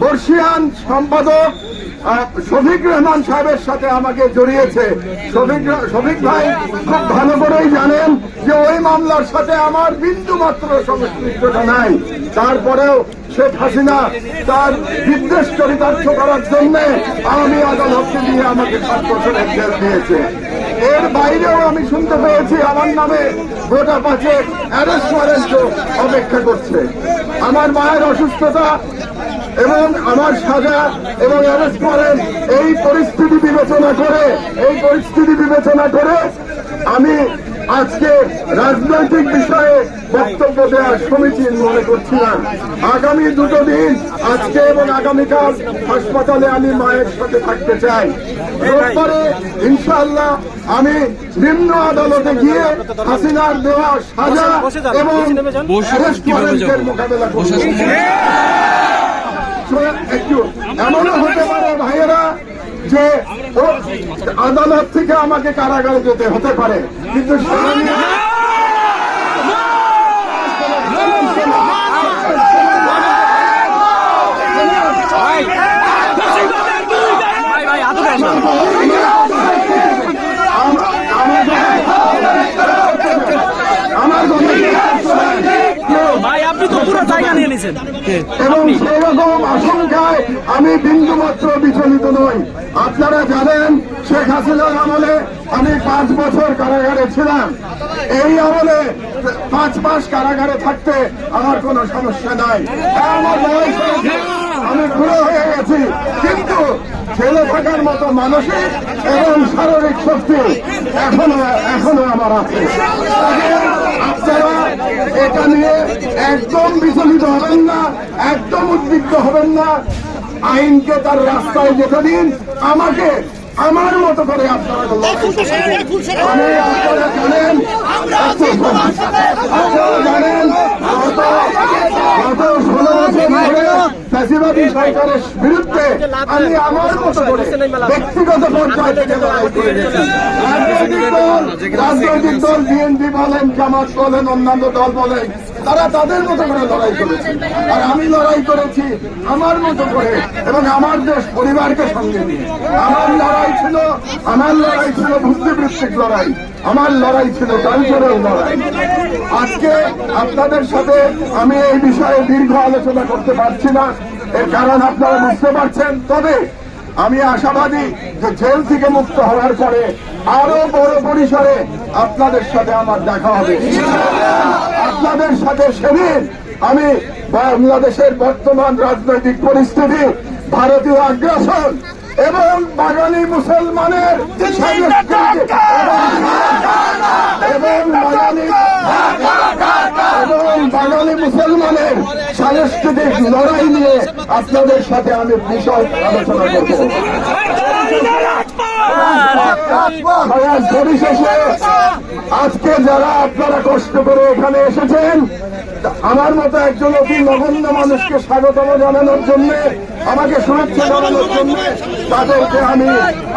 বর্ষিয়ান সম্পাদক শফিক রহমান সাহেবের সাথে আমাকে জড়িয়েছে। শফিক ভাই খুব ভালো করেই জানেন যে ওই মামলার সাথে আমার বিন্দু মাত্র সংশ্লিষ্টতা নাই। তারপরেও শেখ হাসিনা তার বিদ্বেষ চরিতার্থ করার জন্য আওয়ামী আদালতকে দিয়ে আমাকে 7 বছরের জেল দিয়েছে। এর বাইরেও আমি শুনতে পেয়েছি আমার নামে গোটা 5 অ্যারেস্ট ওয়ারেন্টও অপেক্ষা করছে। আমার মায়ের অসুস্থতা এবং আমার সাজা এবং অ্যারেস্ট ওয়ারেন্ট এই পরিস্থিতি বিবেচনা করে আমি আজকে রাজনৈতিক বিষয়ে বক্তব্য দেওয়ার সমীচীন মনে করছি না। আগামী 2 দিন আজকে এবং আগামীকাল হাসপাতালে আমি মায়ের সাথে থাকতে চাই। রোববারে ইনশাআল্লাহ আমি নিম্ন আদালতে গিয়ে হাসিনার দেওয়া সাজা এবং অ্যারেস্ট ওয়ারেন্টের মোকাবেলা করব। একটু এমনও হতে পারে ভাইয়েরা যে আদালত থেকে আমাকে কারাগারে যেতে হতে পারে, কিন্তু এবং সেরকম আশঙ্কায় আমি বিন্দুমাত্র বিচলিত নই। আপনারা জানেন শেখ হাসিনার আমলে আমি 5 বছর কারাগারে ছিলাম। এই আমলে 5 মাস কারাগারে থাকতে আমার কোনো সমস্যা নাই। আমার বয়স আমি বুড়ো হয়ে গেছি, কিন্তু ছেলে থাকার মতো মানসিক এবং শারীরিক শক্তি এখনো আমার আছে। আপনারা এটা নিয়ে একদম বিচলিত হবেন না, একদম উদ্বিগ্ন হবেন না। আইনকে তার রাস্তায় যেতে দিন, আমাকে আমার মতো করে আপনারা জানেন গত 16 বছর ধরে ফ্যাসিবাদী সরকারের বিরুদ্ধে আমি আমার মতো করে ব্যক্তিগত পর্যায়ে থেকে লড়াই করে গেছি। রাজনৈতিক দল বিএনপি বলেন, জামাত বলেন, অন্যান্য দল বলেন, তারা তাদের মতো করে লড়াই করেছে, আর আমি লড়াই করেছি আমার মতো করে এবং আমার দেশ পরিবারকে সঙ্গে নিয়ে। আমার লড়াই ছিল বুদ্ধিবৃত্তিক লড়াই, আমার লড়াই ছিল কালচারাল লড়াই। আজকে আপনাদের সাথে আমি এই বিষয়ে দীর্ঘ আলোচনা করতে পারছি না, এর কারণ আপনারা বুঝতে পারছেন। তবে আমি আশাবাদী যে জেল থেকে মুক্ত হওয়ার পরে আরো বড় পরিসরে আপনাদের সাথে আমার দেখা হবে। আপনাদের সাথে সেদিন আমি বাংলাদেশের বর্তমান রাজনৈতিক পরিস্থিতি, ভারতীয় আগ্রাসন এবং বাঙালি মুসলমানের সাংস্কৃতিক লড়াই নিয়ে আপনাদের সাথে আমি বিশদ আলোচনা করব। পরিশেষে আজকে যারা আপনারা কষ্ট করে এখানে এসেছেন, আমার মতো একজন অতি নগণ্য মানুষকে স্বাগতম জানানোর জন্য, আমাকে শুভেচ্ছা জানানোর জন্য তাদেরকে আমি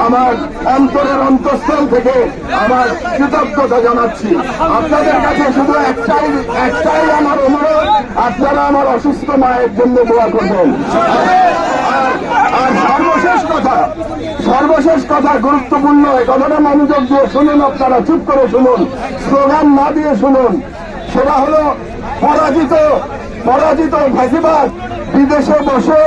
আমার অন্তরের অন্তঃস্থল থেকে আমার কৃতজ্ঞতা জানাচ্ছি। আপনাদের কাছে শুধু একটাই আমার অনুরোধ, আপনারা আমার অসুস্থ মায়ের জন্য দোয়া করবেন। আর সর্বশেষ কথা গুরুত্বপূর্ণ, এই কথাটা মনোযোগ দিয়ে শুনুন, আপনারা চুপ করে শুনুন, স্লোগান না দিয়ে শুনুন। সেটা হলো পরাজিত ফ্যাসিবাদ বিদেশে বসে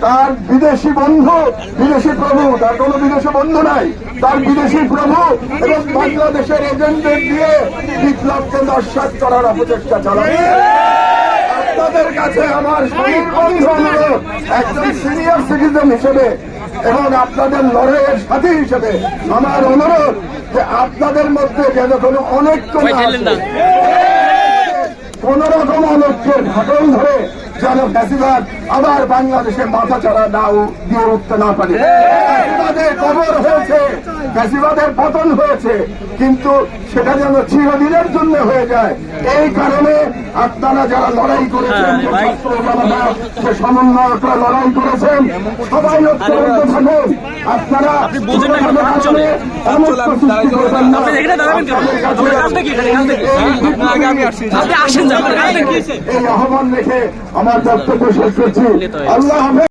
তার বিদেশি বন্ধু, বিদেশি প্রভু, তার কোন বিদেশি বন্ধু নাই, তার বিদেশি প্রভু এবং বাংলাদেশের এজেন্টদের দিয়ে বিপ্লবকে নস্যাৎ করার অপচেষ্টা চালাচ্ছে। আপনাদের কাছে আমার সনির্বন্ধ অনুরোধ, একজন সিনিয়র সিটিজেন হিসেবে এবং আপনাদের লড়াইয়ের সাথী হিসেবে আমার অনুরোধ যে আপনাদের মধ্যে যেন কোনো অনৈক্য কোন রকম অনৈক্যের ঘটন ধরে যেন ফ্যাসিবাদ আবার বাংলাদেশে মাথা চাড়া দিয়ে উঠতে না পারে। ফ্যাসিবাদের কবর হয়েছে, ফ্যাসিবাদের পতন হয়েছে, কিন্তু সেটা যেন চিরদিনের জন্য হয়ে যায়। এই কারণে আপনারা যারা লড়াই করেছেন, সে সমন্বয়করা লড়াই করেছেন, সবাই ঐক্যবদ্ধ থাকুন। আপনারা এই আহ্বান রেখে আমার বক্তব্য শেষ করছি। আল্লাহ হাফেজ।